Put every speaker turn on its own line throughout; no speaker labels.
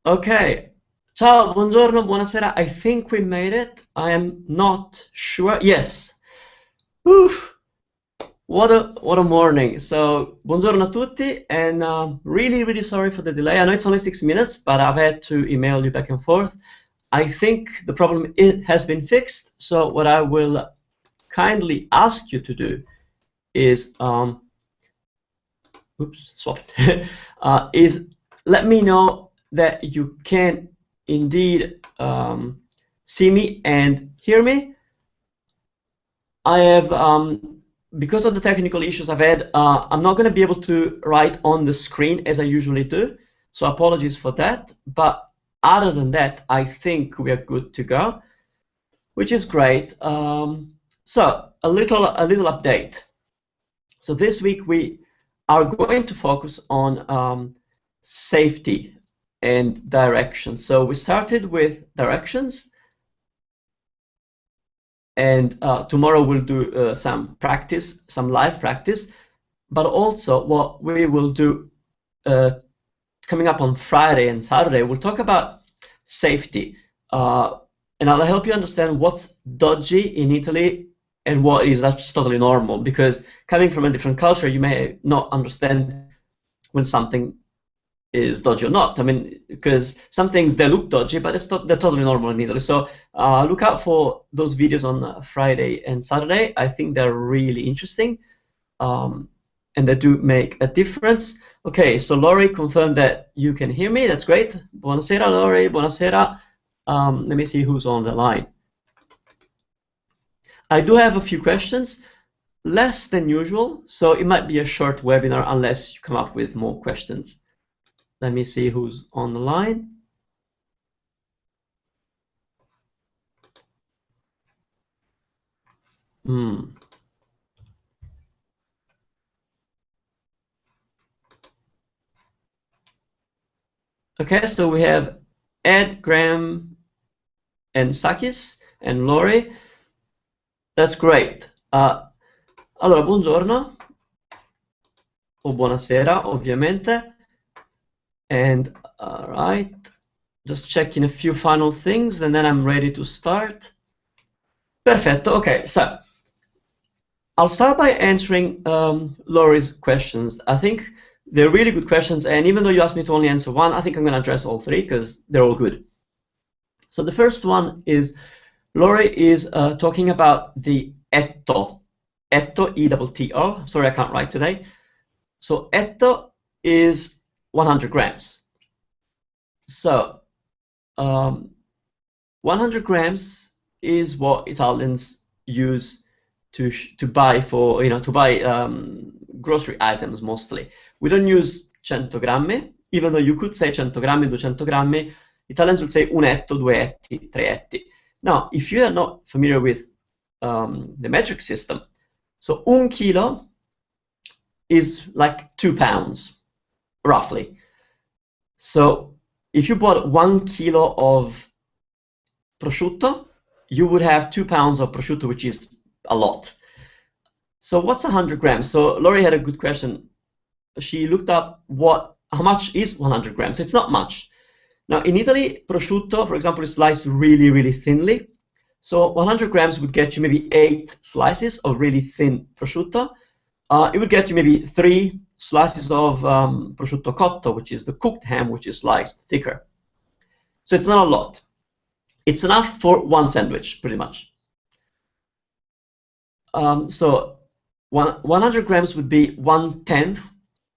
Okay. Ciao, buongiorno, buonasera. I think we made it. I am not sure. Yes. Oof. What a morning. So, buongiorno a tutti, and really sorry for the delay. I know it's only 6 minutes, but I've had to email you back and forth. I think the problem has been fixed. So what I will kindly ask you to do is oops, swapped. Is let me know that you can indeed see me and hear me. I have, because of the technical issues I've had, I'm not going to be able to write on the screen as I usually do, so apologies for that. But other than that, I think we are good to go, which is great. So a little update. So this week we are going to focus on safety and direction. So we started with directions, and tomorrow we'll do some practice, some live practice, but also what we will do coming up on Friday and Saturday, we'll talk about safety, and I'll help you understand what's dodgy in Italy and what is actually totally normal, because coming from a different culture, you may not understand when something is dodgy or not. I mean, because some things, they look dodgy, but they're totally normal in Italy. So look out for those videos on Friday and Saturday. I think they're really interesting, and they do make a difference. Okay, so Laurie confirmed that you can hear me. That's great. Buonasera, Laurie. Buonasera. Let me see who's on the line. I do have a few questions, less than usual, so it might be a short webinar unless you come up with more questions. Let me see who's on the line. Okay, so we have Ed, Graham, and Sakis, and Laurie. That's great. Allora, buongiorno, o buonasera, ovviamente. And all right, just checking a few final things, and then I'm ready to start. Perfetto. Okay, so I'll start by answering Laurie's questions. I think they're really good questions, and even though you asked me to only answer one, I think I'm going to address all three because they're all good. So the first one is, Laurie is talking about the etto, E-T-T-O. Sorry, I can't write today. So etto is 100 grams. So 100 grams is what Italians use to buy for, grocery items mostly. We don't use 100 grammi, even though you could say 100 grammi, 200 grammi. Italians will say un etto, due etti, tre etti. Now, if you are not familiar with the metric system, so 1 kilo is like 2 pounds, roughly. So if you bought 1 kilo of prosciutto, you would have 2 pounds of prosciutto, which is a lot. So what's 100 grams? So Laurie had a good question. She looked up how much is 100 grams. So it's not much. Now in Italy, prosciutto, for example, is sliced really thinly. So 100 grams would get you maybe 8 slices of really thin prosciutto. It would get you maybe 3 slices of prosciutto cotto, which is the cooked ham, which is sliced thicker. So it's not a lot. It's enough for one sandwich, pretty much. So 100 grams would be 1/10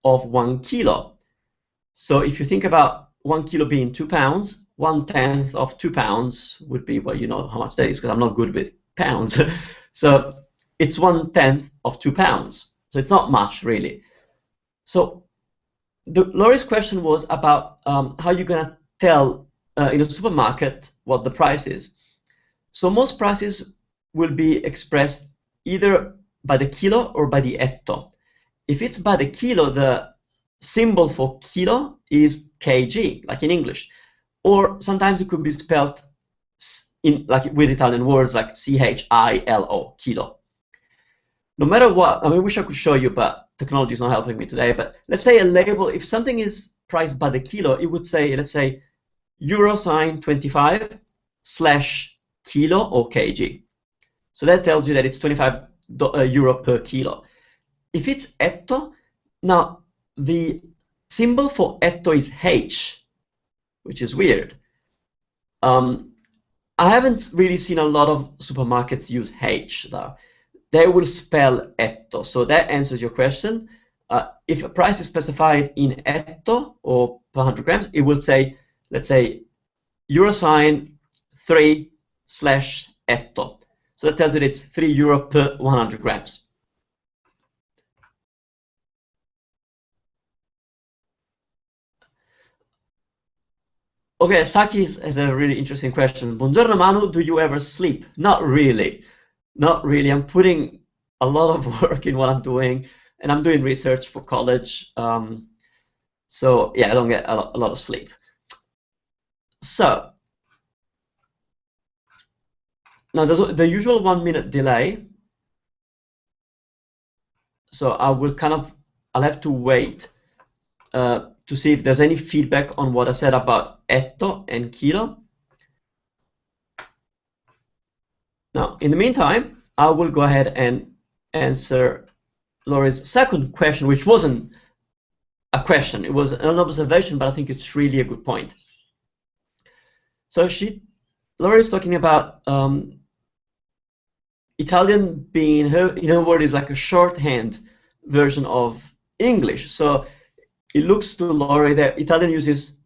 of 1 kilo. So if you think about 1 kilo being 2 pounds, 1/10 of 2 pounds would be, well, you know how much that is because I'm not good with pounds. So it's 1/10 of 2 pounds. So it's not much, really. So Laurie's question was about how you're going to tell in a supermarket what the price is. So most prices will be expressed either by the kilo or by the etto. If it's by the kilo, the symbol for kilo is kg, like in English. Or sometimes it could be spelled like with Italian words like C-H-I-L-O, kilo. No matter what, I mean, I wish I could show you, but technology is not helping me today. But let's say a label, if something is priced by the kilo, it would say, let's say, euro sign 25 slash kilo or kg. So that tells you that it's 25 euro per kilo. If it's etto, now the symbol for etto is H, which is weird. I haven't really seen a lot of supermarkets use H though. They will spell etto, so that answers your question. If a price is specified in etto or per 100 grams, it will say, let's say, euro sign 3 slash etto. So that tells you it's 3 euro per 100 grams. Okay, Saki has a really interesting question. Buongiorno Manu, do you ever sleep? Not really. Not really. I'm putting a lot of work in what I'm doing, and I'm doing research for college. So yeah, I don't get a lot of sleep. So now there's the usual 1 minute delay. So I'll have to wait to see if there's any feedback on what I said about etto and kilo. Now, in the meantime, I will go ahead and answer Laurie's second question, which wasn't a question, it was an observation, but I think it's really a good point. So Laurie is talking about Italian being, in her word, is like a shorthand version of English. So it looks to Laurie that Italian uses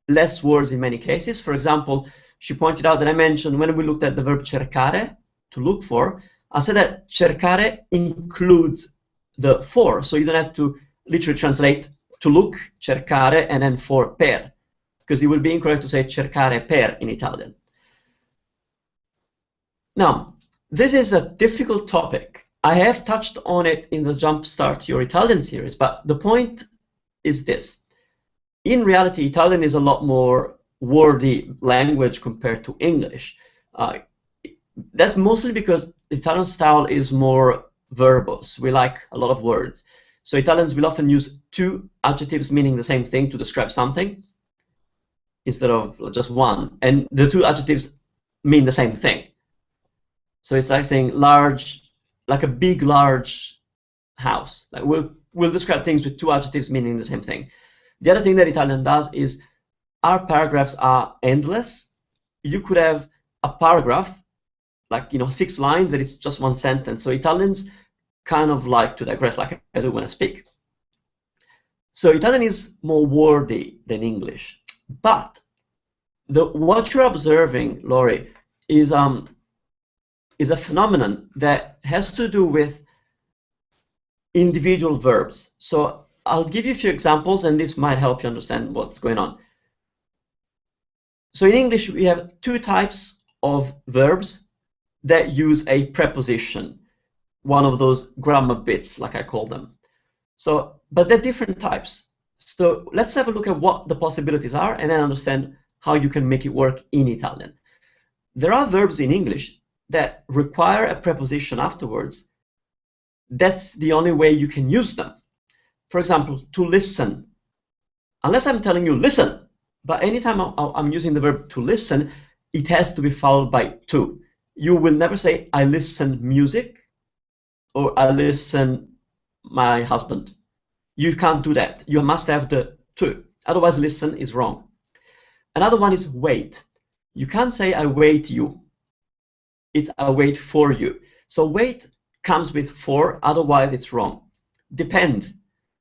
less words in many cases. For example, she pointed out that I mentioned when we looked at the verb cercare, to look for, I said that cercare includes the for, so you don't have to literally translate to look, cercare, and then for per, because it would be incorrect to say cercare per in Italian. Now, this is a difficult topic. I have touched on it in the Jumpstart Your Italian series, but the point is this. In reality, Italian is a lot more wordy language compared to English. That's mostly because Italian style is more verbose. We like a lot of words. So Italians will often use two adjectives meaning the same thing to describe something instead of just one. And the two adjectives mean the same thing. So it's like saying large, like a big, large house. Like we'll describe things with two adjectives meaning the same thing. The other thing that Italian does is our paragraphs are endless. You could have a paragraph, like 6 lines, that is just one sentence. So Italians kind of like to digress, like I do when I speak. So Italian is more wordy than English. But what you're observing, Laurie, is a phenomenon that has to do with individual verbs. So I'll give you a few examples, and this might help you understand what's going on. So in English, we have two types of verbs that use a preposition, one of those grammar bits, like I call them. So, but they're different types. So let's have a look at what the possibilities are, and then understand how you can make it work in Italian. There are verbs in English that require a preposition afterwards. That's the only way you can use them. For example, to listen. Unless I'm telling you listen, but anytime I'm using the verb to listen, it has to be followed by to. You will never say I listen music or I listen my husband. You can't do that. You must have the to. Otherwise, listen is wrong. Another one is wait. You can't say I wait you. It's I wait for you. So wait comes with for, otherwise it's wrong. Depend.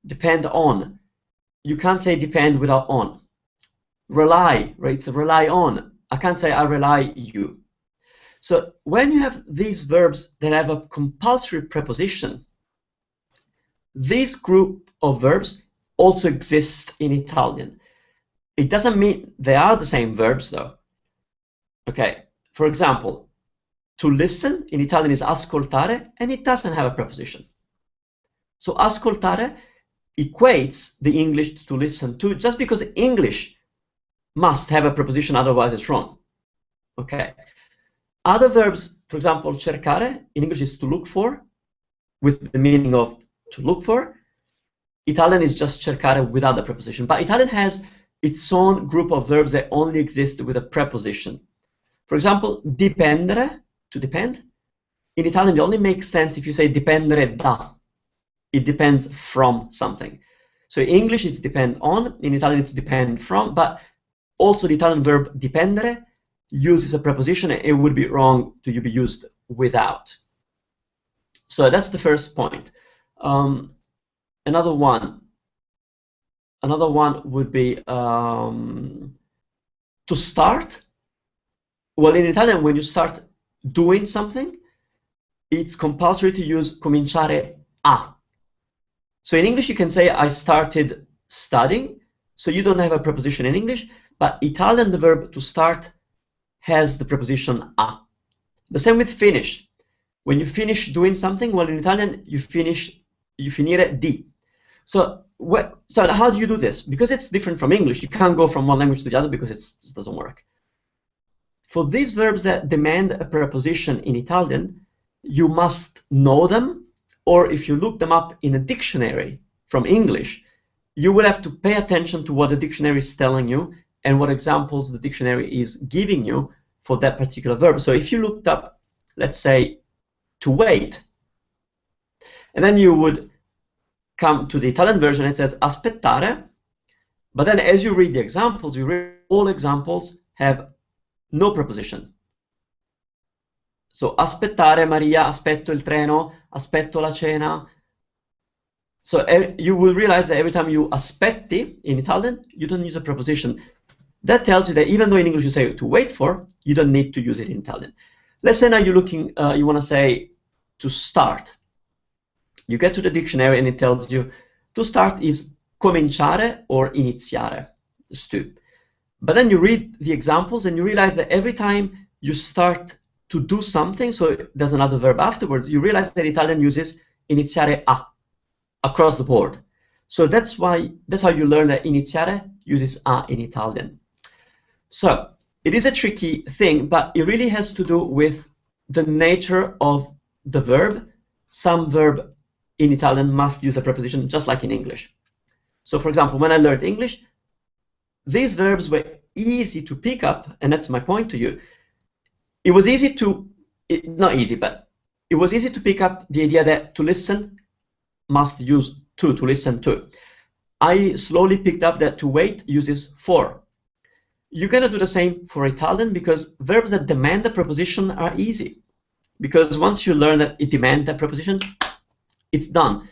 Depend on. You can't say depend without on. Rely, right? It's rely on. I can't say I rely you. So when you have these verbs that have a compulsory preposition, this group of verbs also exist in Italian. It doesn't mean they are the same verbs though. Okay, for example, to listen in Italian is ascoltare, and it doesn't have a preposition. So ascoltare equates the English to listen to, just because English must have a preposition, otherwise it's wrong. Okay. Other verbs, for example, cercare in English is to look for, with the meaning of to look for. Italian is just cercare without the preposition. But Italian has its own group of verbs that only exist with a preposition. For example, dipendere, to depend, in Italian it only makes sense if you say dipendere da. It depends from something. So in English it's depend on, in Italian it's depend from, but also the Italian verb dipendere uses a preposition and it would be wrong to be used without. So that's the first point. Another one would be to start. Well, in Italian, when you start doing something, it's compulsory to use cominciare a. So in English, you can say I started studying. So you don't have a preposition in English, but Italian, the verb to start has the preposition a. The same with finish. When you finish doing something, well, in Italian, you finire di. So how do you do this? Because it's different from English. You can't go from one language to the other because it just doesn't work. For these verbs that demand a preposition in Italian, you must know them, or if you look them up in a dictionary from English, you will have to pay attention to what the dictionary is telling you and what examples the dictionary is giving you for that particular verb. So if you looked up, let's say, to wait, and then you would come to the Italian version, it says aspettare, but then as you read the examples, you read all examples have no preposition. So aspettare Maria, aspetto il treno, aspetto la cena. So you will realize that every time you aspetti in Italian, you don't use a preposition. That tells you that even though in English you say to wait for, you don't need to use it in Italian. Let's say now you're looking, you want to say to start. You get to the dictionary and it tells you to start is cominciare or iniziare, stu. But then you read the examples and you realize that every time you start to do something, so there's another verb afterwards, you realize that Italian uses iniziare a across the board. So that's how you learn that iniziare uses a in Italian. So it is a tricky thing, but it really has to do with the nature of the verb. Some verb in Italian must use a preposition just like in English. So for example, when I learned English, these verbs were easy to pick up, and that's my point to you. It was easy to, not easy, but it was easy to pick up the idea that to listen must use to listen to. I slowly picked up that to wait uses for. You're going to do the same for Italian because verbs that demand a preposition are easy. Because once you learn that it demands that preposition, it's done.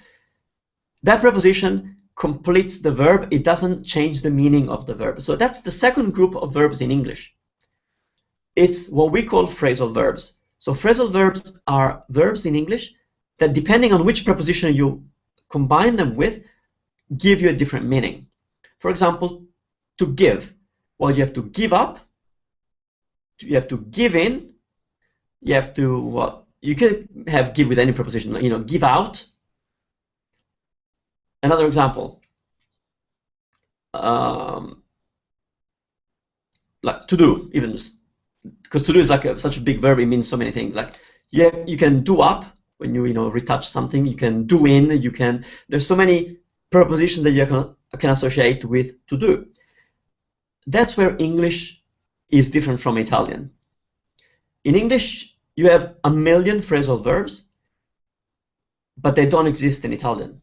That preposition completes the verb, it doesn't change the meaning of the verb. So that's the second group of verbs in English. It's what we call phrasal verbs. So phrasal verbs are verbs in English that, depending on which preposition you combine them with, give you a different meaning. For example, to give. Well, you have to give up, you have to give in, you have to, well, you can have give with any preposition, you know, give out. Another example, like to do, even just, because to do is like such a big verb, it means so many things. Like you can do up when you retouch something. You can do in. You can. There's so many prepositions that you can associate with to do. That's where English is different from Italian. In English, you have a million phrasal verbs, but they don't exist in Italian.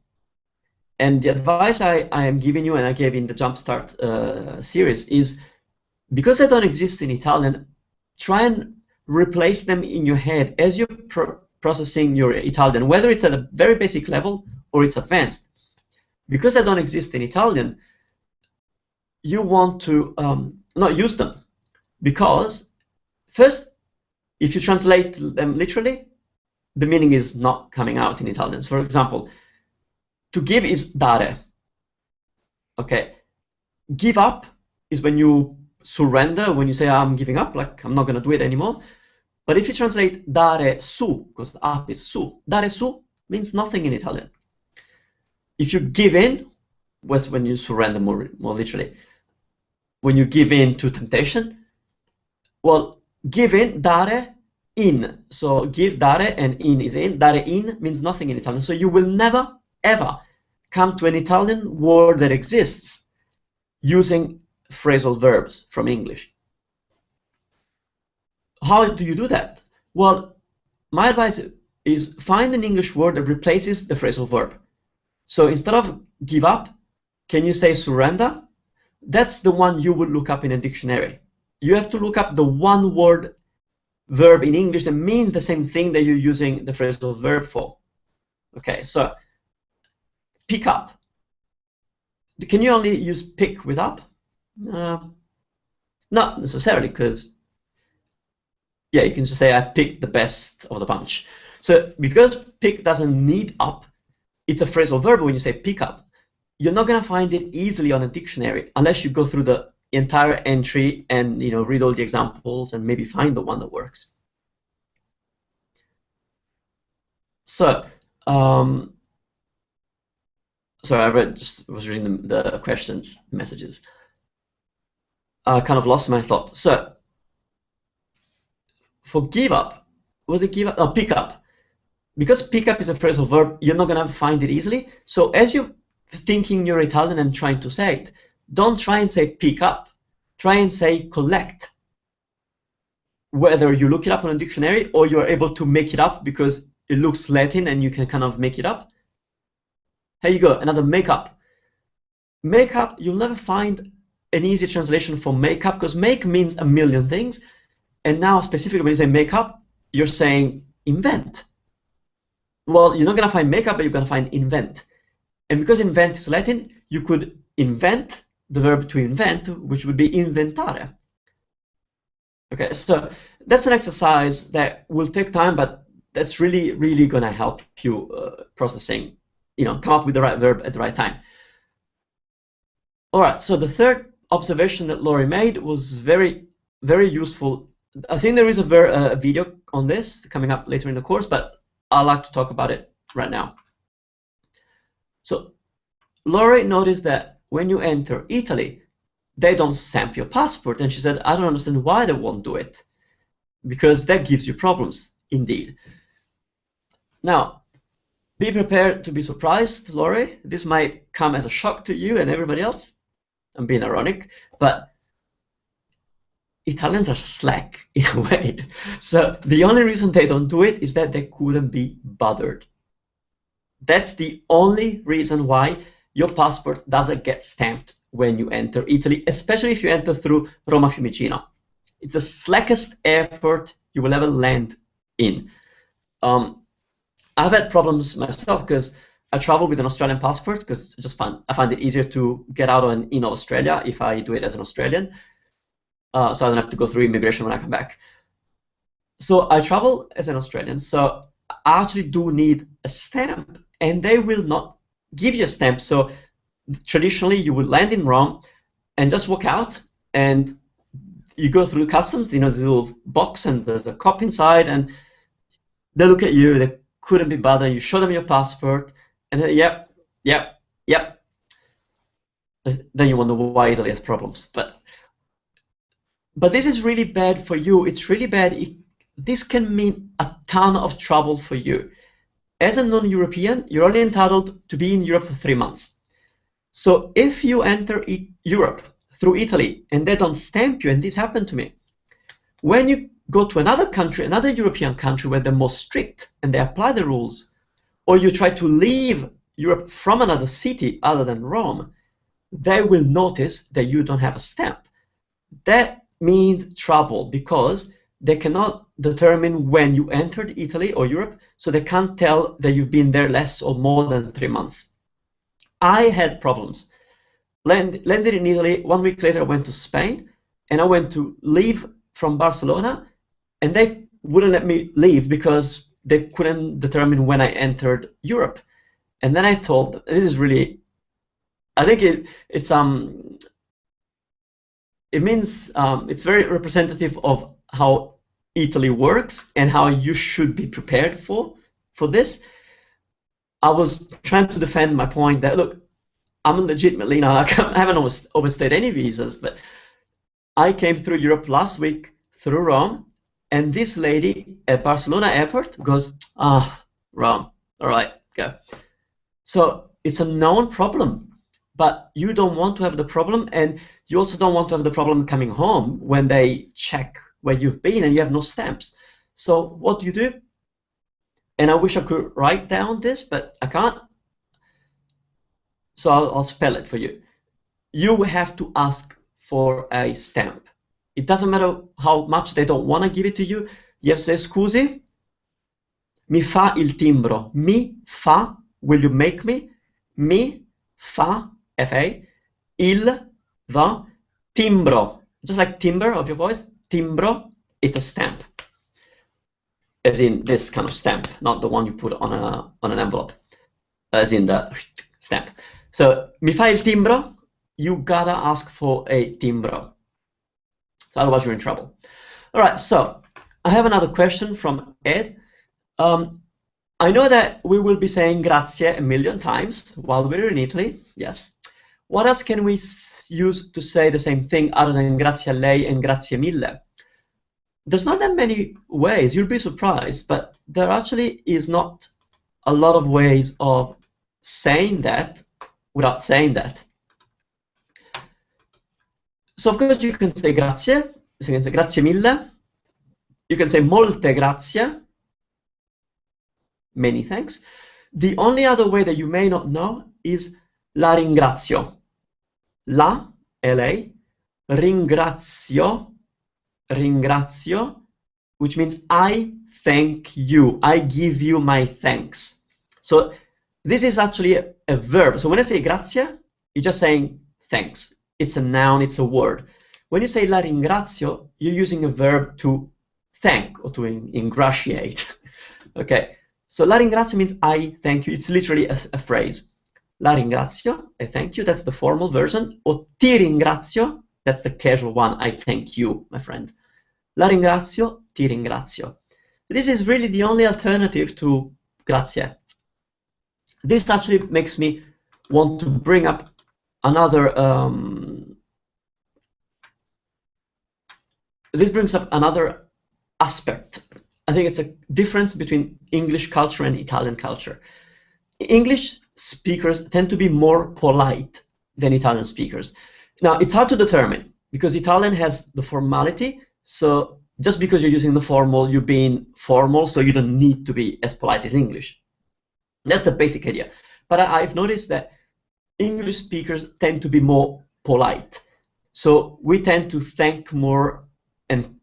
And the advice I am giving you, and I gave in the Jumpstart series, is because they don't exist in Italian, try and replace them in your head as you're processing your Italian, whether it's at a very basic level or it's advanced. Because they don't exist in Italian, you want to not use them. Because first, if you translate them literally, the meaning is not coming out in Italian. For example, to give is dare. Okay, give up is when you surrender, when you say I'm giving up, like I'm not going to do it anymore. But if you translate dare su, because up is su, dare su means nothing in Italian. If you give in, was when you surrender more literally. When you give in to temptation, well, give in, dare in. So give dare and in is in. Dare in means nothing in Italian. So you will never, ever come to an Italian word that exists using phrasal verbs from English. How do you do that? Well, my advice is find an English word that replaces the phrasal verb. So instead of give up, can you say surrender? That's the one you would look up in a dictionary. You have to look up the one word verb in English that means the same thing that you're using the phrasal verb for. Okay, so pick up. Can you only use pick with up? Not necessarily, because yeah, you can just say I picked the best of the bunch. So because pick doesn't need up, it's a phrasal verb when you say pick up. You're not going to find it easily on a dictionary unless you go through the entire entry and read all the examples and maybe find the one that works. So sorry, I was reading the questions, the messages. I kind of lost my thought. So for give up, was it give up? Oh, pick up. Because pick up is a phrasal verb, you're not going to find it easily. So as you're thinking you're Italian and trying to say it, don't try and say pick up. Try and say collect. Whether you look it up on a dictionary or you're able to make it up because it looks Latin and you can kind of make it up. Here you go, another makeup. Makeup, you'll never find an easy translation for makeup because make means a million things. And now specifically when you say makeup, you're saying invent. Well, you're not going to find makeup, but you're going to find invent. And because invent is Latin, you could invent the verb to invent, which would be inventare. Okay, so that's an exercise that will take time, but that's really, really going to help you processing, come up with the right verb at the right time. All right, so the third observation that Laurie made was very, very useful. I think there is a video on this coming up later in the course, but I'd like to talk about it right now. So Laurie noticed that when you enter Italy, they don't stamp your passport. And she said, I don't understand why they won't do it, because that gives you problems, indeed. Now, be prepared to be surprised, Laurie. This might come as a shock to you and everybody else. I'm being ironic, but Italians are slack in a way. So the only reason they don't do it is that they couldn't be bothered. That's the only reason why your passport doesn't get stamped when you enter Italy, especially if you enter through Roma Fiumicino. It's the slackest airport you will ever land in. I've had problems myself because I travel with an Australian passport because I find it easier to get out in Australia if I do it as an Australian. So I don't have to go through immigration when I come back. So I travel as an Australian, so I actually do need a stamp, and they will not give you a stamp. So traditionally, you would land in Rome and just walk out, and you go through customs, the little box, and there's a cop inside, and they look at you, they couldn't be bothered, you show them your passport, and then, yep. Then you wonder why Italy has problems. But this is really bad for you. It's really bad. This can mean a ton of trouble for you. As a non-European, you're only entitled to be in Europe for 3 months. So if you enter Europe through Italy and they don't stamp you, and this happened to me, when you go to another country, another European country where they're more strict and they apply the rules, or you try to leave Europe from another city other than Rome, they will notice that you don't have a stamp. That means trouble because they cannot determine when you entered Italy or Europe, so they can't tell that you've been there less or more than 3 months. I had problems. Landed in Italy, 1 week later I went to Spain, and I went to leave from Barcelona, and they wouldn't let me leave because they couldn't determine when I entered Europe. And then I told them, this is really, I think it means it's very representative of how Italy works and how you should be prepared for this. I was trying to defend my point that, look, I'm legitimately, I haven't overstayed any visas, but I came through Europe last week through Rome, and this lady at Barcelona airport goes, Rome, all right, go. So it's a known problem. but you don't want to have the problem, and you also don't want to have the problem coming home when they check where you've been and you have no stamps. So what do you do? And I wish I could write down this, but I can't. So I'll spell it for you. You have to ask for a stamp. It doesn't matter how much they don't want to give it to you. You have to say, scusi, mi fa il timbro. Mi fa, will you make me? Mi fa, F-A, il, the, timbro. Just like timbre of your voice, timbro, it's a stamp. As in this kind of stamp, not the one you put on an envelope. As in the stamp. So, mi fa il timbro, you gotta ask for a timbro. So otherwise you're in trouble. All right, so I have another question from Ed. I know that we will be saying grazie a million times while we're in Italy. Yes. What else can we use to say the same thing other than grazie a lei and grazie mille? There's not that many ways. You'll be surprised, but there actually is not a lot of ways of saying that without saying that. So of course you can say grazie, you can say grazie mille, you can say molte grazie, many thanks. The only other way that you may not know is la ringrazio. La, L-A, ringrazio, ringrazio, which means I thank you, I give you my thanks. So this is actually a verb. So when I say grazie, you're just saying thanks. It's a noun, it's a word. When you say la ringrazio, you're using a verb to thank or to ingratiate. Okay, so la ringrazio means I thank you. It's literally a phrase. La ringrazio, I thank you, that's the formal version. O ti ringrazio, that's the casual one, I thank you, my friend. La ringrazio, ti ringrazio. This is really the only alternative to grazie. This actually makes me want to bring up another this brings up another aspect. I think it's a difference between English culture and Italian culture. English speakers tend to be more polite than Italian speakers. Now, it's hard to determine because Italian has the formality, so just because you're using the formal, you're being formal, so you don't need to be as polite as English. That's the basic idea. But I've noticed that English speakers tend to be more polite. So we tend to thank more and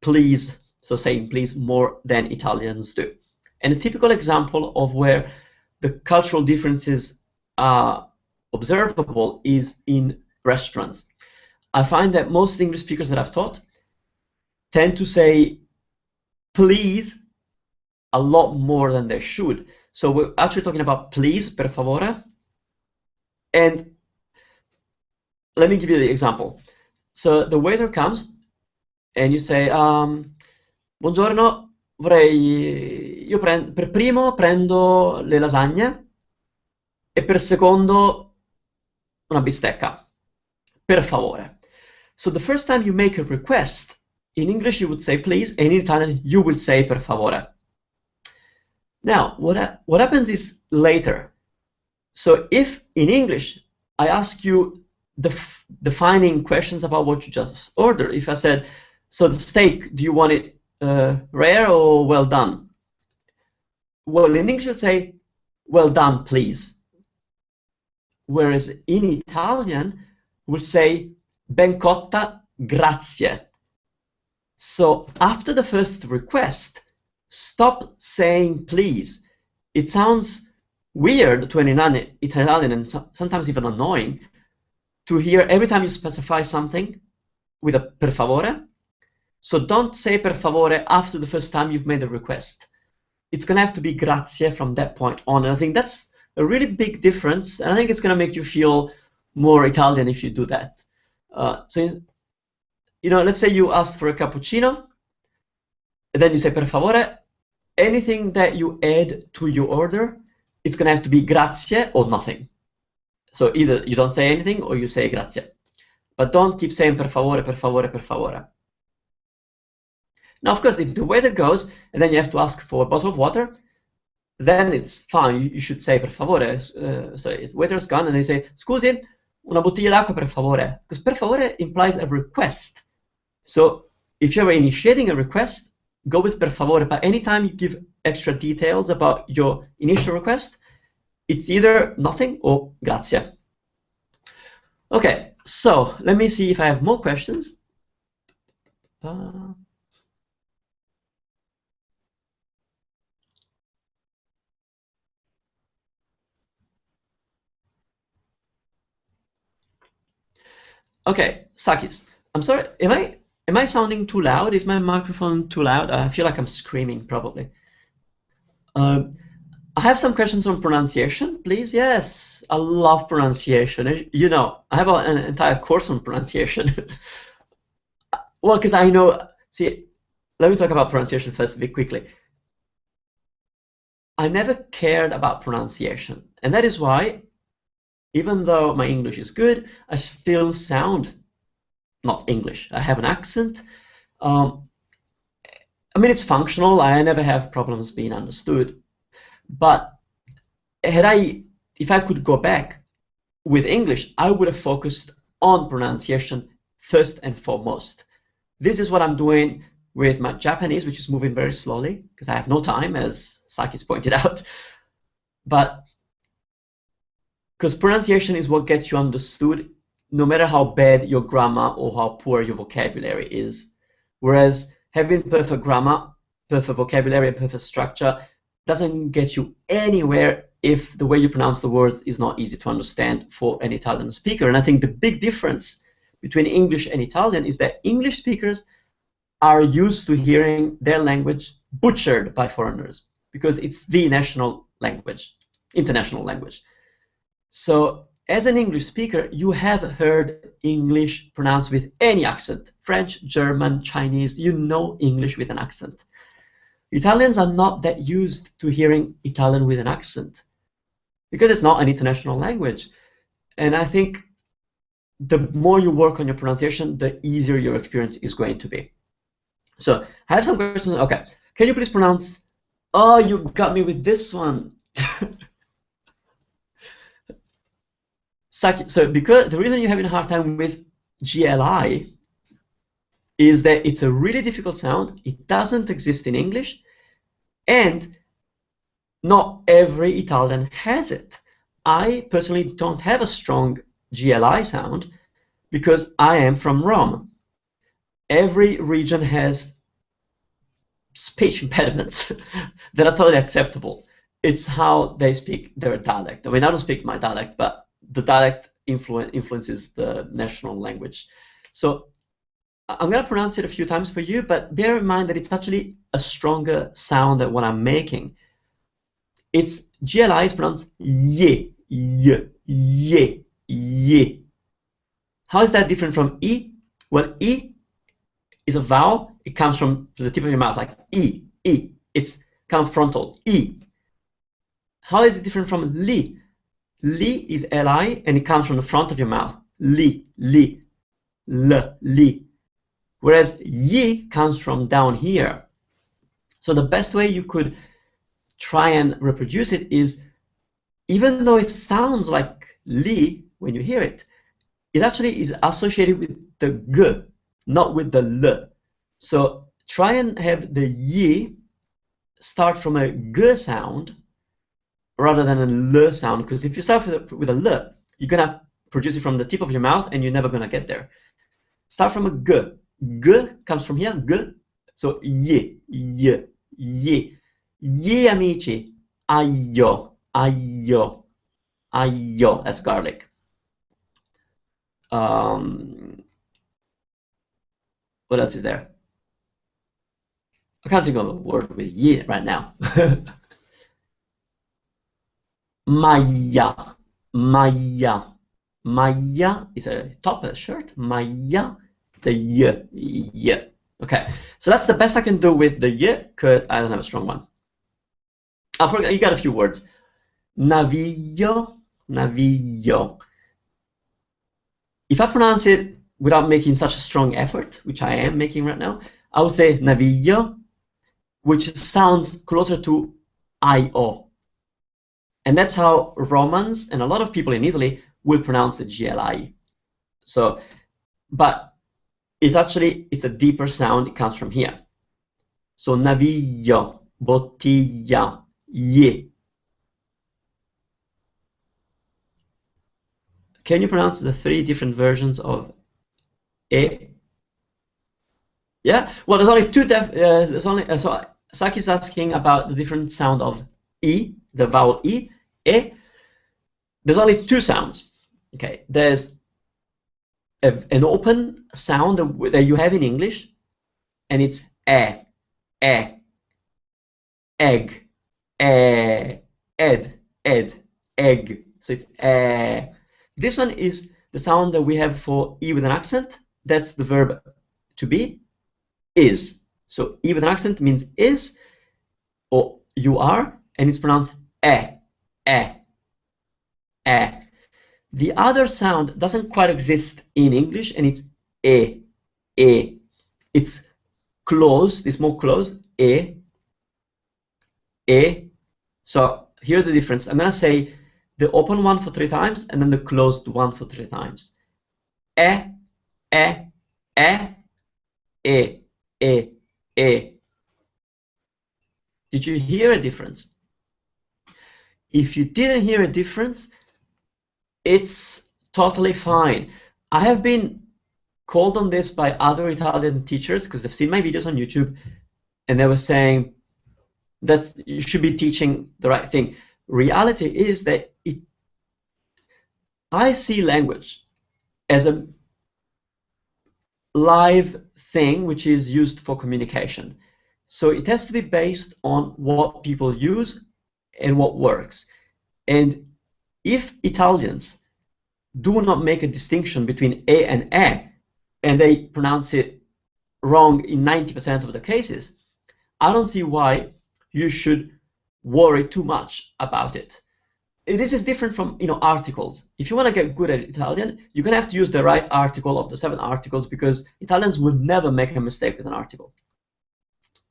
please, so saying please more than Italians do. And a typical example of where the cultural differences are observable is in restaurants. I find that most English speakers that I've taught tend to say please a lot more than they should. So we're actually talking about please, per favore. And let me give you the example. So the waiter comes and you say, buongiorno, io per primo prendo le lasagne e per secondo una bistecca, per favore. So the first time you make a request, in English you would say please, and in Italian you will say per favore. Now, what happens is later. So if in English I ask you defining questions about what you just ordered, if I said, so the steak, do you want it rare or well done? Well, in English you'll say, well done, please. Whereas in Italian, we'll say, ben cotta, grazie. So after the first request, stop saying please. It sounds weird to an Italian and sometimes even annoying to hear every time you specify something with a per favore. So don't say per favore after the first time you've made a request. It's going to have to be grazie from that point on. And I think that's a really big difference. And I think it's going to make you feel more Italian if you do that. So, you know, let's say you ask for a cappuccino, and then you say per favore. Anything that you add to your order, it's going to have to be grazie or nothing. So either you don't say anything or you say grazie. But don't keep saying per favore, per favore, per favore. Now, of course, if the waiter goes and then you have to ask for a bottle of water, then it's fine. You should say per favore. So if the waiter's gone and you say, scusi, una bottiglia d'acqua per favore, because per favore implies a request. So if you're initiating a request, go with per favore, but anytime you give extra details about your initial request, it's either nothing or grazie. Okay, so let me see if I have more questions. Okay, Sakis, I'm sorry, am I sounding too loud? Is my microphone too loud? I feel like I'm screaming, probably. I have some questions on pronunciation, please. Yes, I love pronunciation. You know, I have an entire course on pronunciation. Well, because I know, see, let me talk about pronunciation first, very quickly. I never cared about pronunciation, and that is why, even though my English is good, I still sound not English. I have an accent. I mean, it's functional. I never have problems being understood. But if I could go back with English, I would have focused on pronunciation first and foremost. This is what I'm doing with my Japanese, which is moving very slowly because I have no time, as Sakis pointed out. But because pronunciation is what gets you understood, no matter how bad your grammar or how poor your vocabulary is. Whereas having perfect grammar, perfect vocabulary, and perfect structure doesn't get you anywhere if the way you pronounce the words is not easy to understand for an Italian speaker. And I think the big difference between English and Italian is that English speakers are used to hearing their language butchered by foreigners because it's the national language, international language. So as an English speaker, you have heard English pronounced with any accent, French, German, Chinese, you know English with an accent. Italians are not that used to hearing Italian with an accent because it's not an international language. And I think the more you work on your pronunciation, the easier your experience is going to be. So I have some questions. Okay, can you please pronounce? Oh, you got me with this one. So because the reason you're having a hard time with GLI is that it's a really difficult sound. It doesn't exist in English, and not every Italian has it. I personally don't have a strong GLI sound because I am from Rome. Every region has speech impediments that are totally acceptable. It's how they speak their dialect. I mean, I don't speak my dialect, but the dialect influences the national language. So I'm going to pronounce it a few times for you, but bear in mind that it's actually a stronger sound than what I'm making. It's GLI is pronounced ye, ye, ye, ye. How is that different from E? Well, E is a vowel. It comes from the tip of your mouth, like E, E. It's kind of frontal, E. How is it different from Li? Li is Li, and it comes from the front of your mouth. Li, li, l, li. Whereas Yi comes from down here. So the best way you could try and reproduce it is, even though it sounds like Li when you hear it, it actually is associated with the G, not with the L. So try and have the Yi start from a G sound rather than a L sound, because if you start with a L, you're going to produce it from the tip of your mouth and you're never going to get there. Start from a G. G comes from here, G. So ye, ye, ye. Ye amici, aglio, aglio, aglio. That's garlic. What else is there? I can't think of a word with ye right now. Maglia, maglia. Maglia is a top, a shirt. Maglia, it's a y. Okay, so that's the best I can do with the y, because I don't have a strong one. I forgot, you got a few words. Naviglio, naviglio. If I pronounce it without making such a strong effort, which I am making right now, I would say naviglio, which sounds closer to I-O. And that's how Romans and a lot of people in Italy will pronounce the GLI. So, but it's a deeper sound. It comes from here. So navillo, bottiglia, ye. Can you pronounce the 3 different versions of e? Yeah. Well, there's only 2. There's only so Saki's asking about the different sound of e, the vowel e. There's only 2 sounds. Okay. There's an open sound that you have in English, and it's egg, egg, ed, egg. So it's This one is the sound that we have for e with an accent. That's the verb to be, is. So e with an accent means is, or you are, and it's pronounced eh. The other sound doesn't quite exist in English, and it's e. It's closed, it's more closed, e. So here's the difference. I'm gonna say the open one for 3 times, and then the closed one for 3 times. E. Did you hear a difference? If you didn't hear a difference, it's totally fine. I have been called on this by other Italian teachers because they've seen my videos on YouTube, and they were saying that you should be teaching the right thing. Reality is that I see language as a live thing which is used for communication. So it has to be based on what people use and what works. And if Italians do not make a distinction between e and e, and they pronounce it wrong in 90% of the cases, I don't see why you should worry too much about it. This is different from articles. If you want to get good at Italian, you're going to have to use the right article of the 7 articles, because Italians would never make a mistake with an article.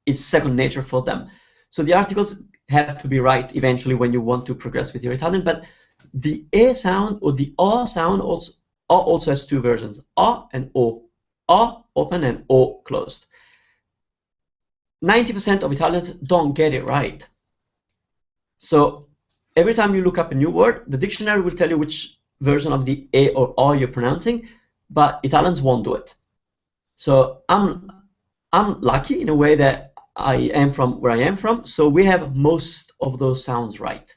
It's second nature for them. So the articles have to be right eventually when you want to progress with your Italian, but the e sound or the o sound also has 2 versions, o and o. O open and o closed. 90% of Italians don't get it right. So every time you look up a new word, the dictionary will tell you which version of the e or o you're pronouncing, but Italians won't do it. So I'm lucky in a way that I am from where I am from, so we have most of those sounds right.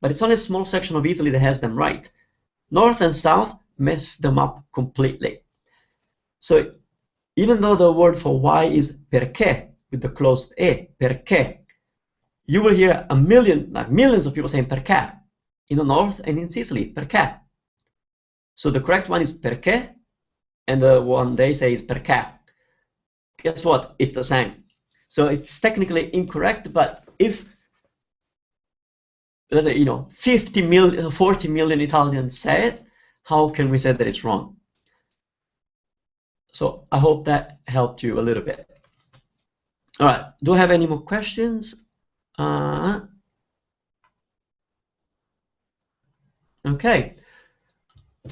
But it's only a small section of Italy that has them right. North and South mess them up completely. So even though the word for why is perché, with the closed e, perché, you will hear millions of people saying perché in the North and in Sicily, perché. So the correct one is perché, and the one they say is perché. Guess what? It's the same. So it's technically incorrect, but if 50 million, 40 million Italians say it, how can we say that it's wrong? So I hope that helped you a little bit. All right, do I have any more questions? Okay,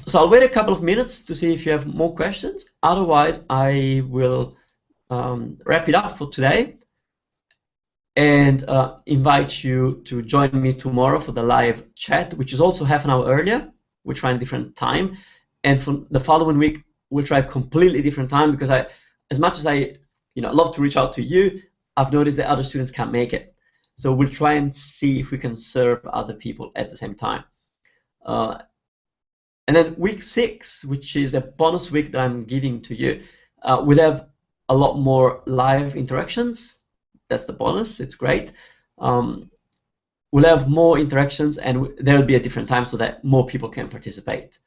so I'll wait a couple of minutes to see if you have more questions. Otherwise, I will wrap it up for today and invite you to join me tomorrow for the live chat, which is also half an hour earlier. We're trying a different time, and for the following week we'll try a completely different time, because as much as I love to reach out to you, I've noticed that other students can't make it. So we'll try and see if we can serve other people at the same time. And then week 6, which is a bonus week that I'm giving to you, we'll have a lot more live interactions. That's the bonus. It's great. We'll have more interactions, and there'll be a different time so that more people can participate.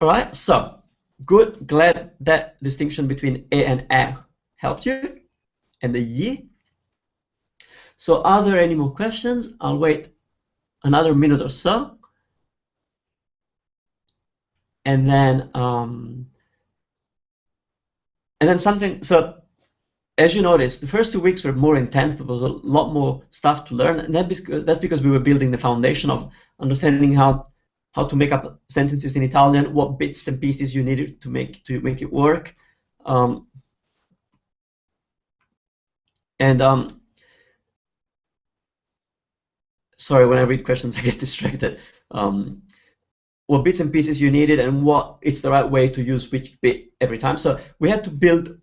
All right, so good. Glad that distinction between e and helped you, and the ye. So are there any more questions? I'll wait another minute or so, and then something. So as you noticed, the first 2 weeks were more intense. There was a lot more stuff to learn, and that's because we were building the foundation of understanding how to make up sentences in Italian, what bits and pieces you needed to make it work, um, and sorry, when I read questions, I get distracted. What bits and pieces you needed and what it's the right way to use which bit every time. So we had to build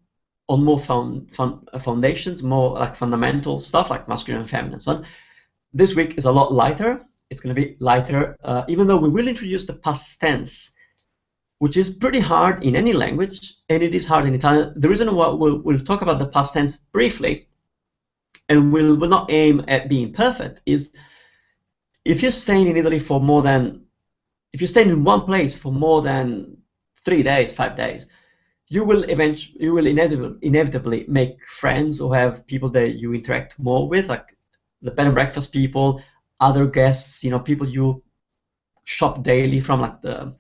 on more foundations, more like fundamental stuff like masculine and feminine and so on. This week is a lot lighter. It's going to be lighter, even though we will introduce the past tense, which is pretty hard in any language, and it is hard in Italian. The reason why we'll talk about the past tense briefly, and we'll not aim at being perfect, is if you're staying in Italy for more than, if you're staying in one place for more than 3 days, 5 days, you will inevitably make friends or have people that you interact more with, like the bed and breakfast people, other guests, people you shop daily from, like the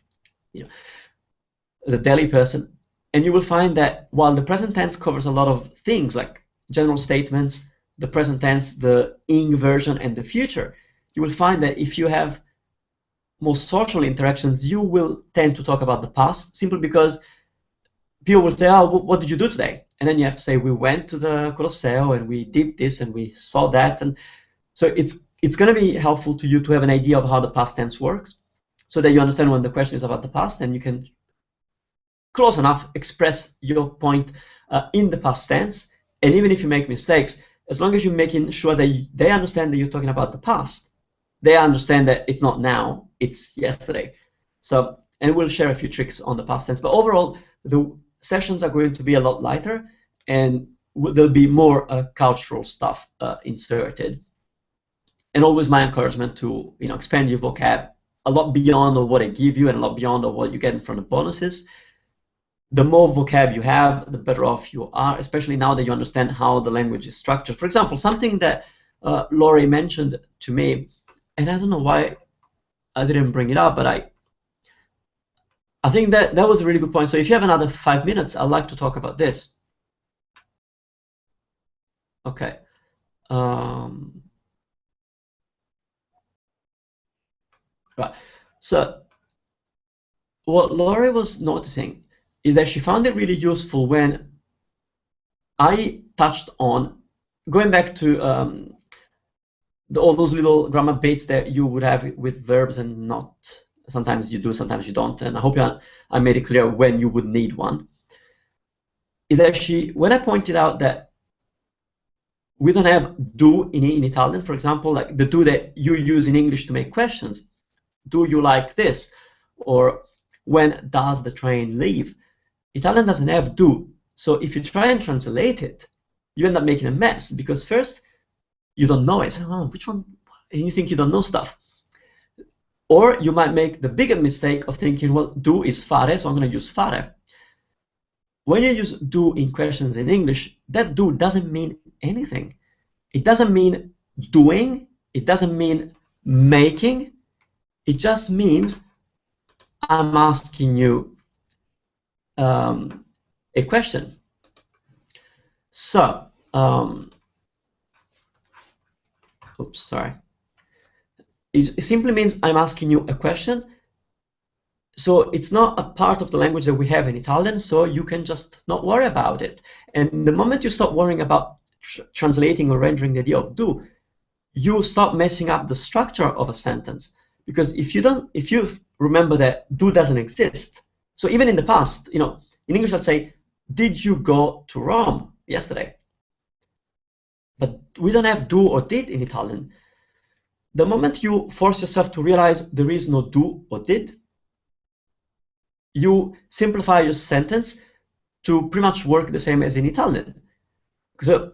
deli person. And you will find that while the present tense covers a lot of things like general statements, the present tense, the ing version, and the future, you will find that if you have more social interactions, you will tend to talk about the past, simply because people will say, oh, what did you do today? And then you have to say, we went to the Colosseo and we did this and we saw that. And so it's going to be helpful to you to have an idea of how the past tense works, so that you understand when the question is about the past and you can close enough express your point in the past tense. And even if you make mistakes, as long as you're making sure that they understand that you're talking about the past, they understand that it's not now, it's yesterday. So, and we'll share a few tricks on the past tense. But overall, the sessions are going to be a lot lighter, and there'll be more cultural stuff inserted. And always my encouragement to expand your vocab a lot beyond of what I give you and a lot beyond of what you get from the bonuses. The more vocab you have, the better off you are, especially now that you understand how the language is structured. For example, something that Laurie mentioned to me, and I don't know why I didn't bring it up, but I think that was a really good point. So if you have another 5 minutes, I'd like to talk about this. Okay. Right. So what Laurie was noticing is that she found it really useful when I touched on going back to all those little grammar bits that you would have with verbs and not. Sometimes you do, sometimes you don't. And I hope I made it clear when you would need one. Is that when I pointed out that we don't have do in Italian, for example, like the do that you use in English to make questions. Do you like this? Or when does the train leave? Italian doesn't have do. So if you try and translate it, you end up making a mess, because first, you don't know it. Oh, which one? And you think you don't know stuff. Or you might make the bigger mistake of thinking, well, do is fare, so I'm going to use fare. When you use do in questions in English, that do doesn't mean anything. It doesn't mean doing. It doesn't mean making. It just means I'm asking you a question. So, oops, sorry. It simply means I'm asking you a question. So it's not a part of the language that we have in Italian, so you can just not worry about it. And the moment you stop worrying about translating or rendering the idea of do, you stop messing up the structure of a sentence. Because if you remember that do doesn't exist, so even in the past, in English, I'd say, did you go to Rome yesterday? But we don't have do or did in Italian. The moment you force yourself to realize there is no do or did, you simplify your sentence to pretty much work the same as in Italian. So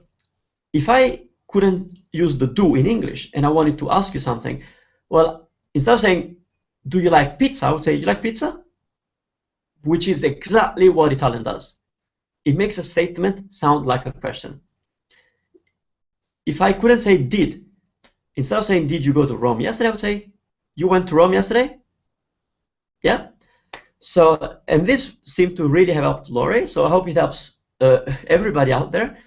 if I couldn't use the do in English and I wanted to ask you something, well, instead of saying, do you like pizza, I would say, you like pizza? Which is exactly what Italian does. It makes a statement sound like a question. If I couldn't say did, instead of saying, did you go to Rome yesterday, I would say, you went to Rome yesterday? Yeah? So, and this seemed to really have helped Laurie, so I hope it helps everybody out there.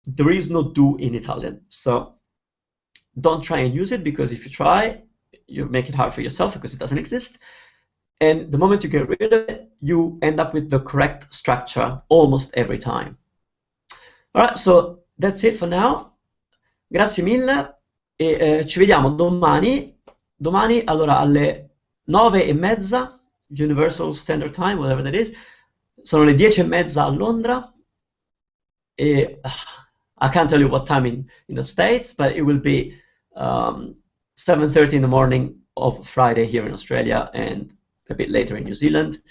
there is no do in Italian. So don't try and use it, because if you try, you make it hard for yourself because it doesn't exist. And the moment you get rid of it, you end up with the correct structure almost every time. All right, so that's it for now. Grazie mille e ci vediamo domani. Domani, allora, alle 9:30, Universal Standard Time, whatever that is. Sono le 10:30 a Londra. E I can't tell you what time in the States, but it will be 7:30 in the morning of Friday here in Australia and a bit later in New Zealand.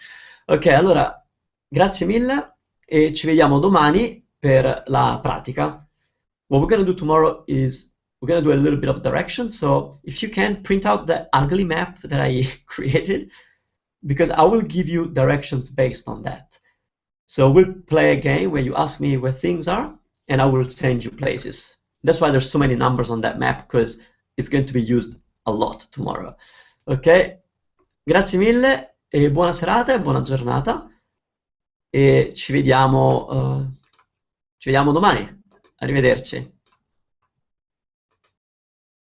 Ok, allora, grazie mille e ci vediamo domani per la pratica. What we're going to do tomorrow is we're going to do a little bit of direction. So if you can, print out the ugly map that I created, because I will give you directions based on that. So we'll play a game where you ask me where things are, and I will send you places. That's why there's so many numbers on that map, because it's going to be used a lot tomorrow. Ok? Grazie mille e buona serata e buona giornata. E ci vediamo domani. Arrivederci.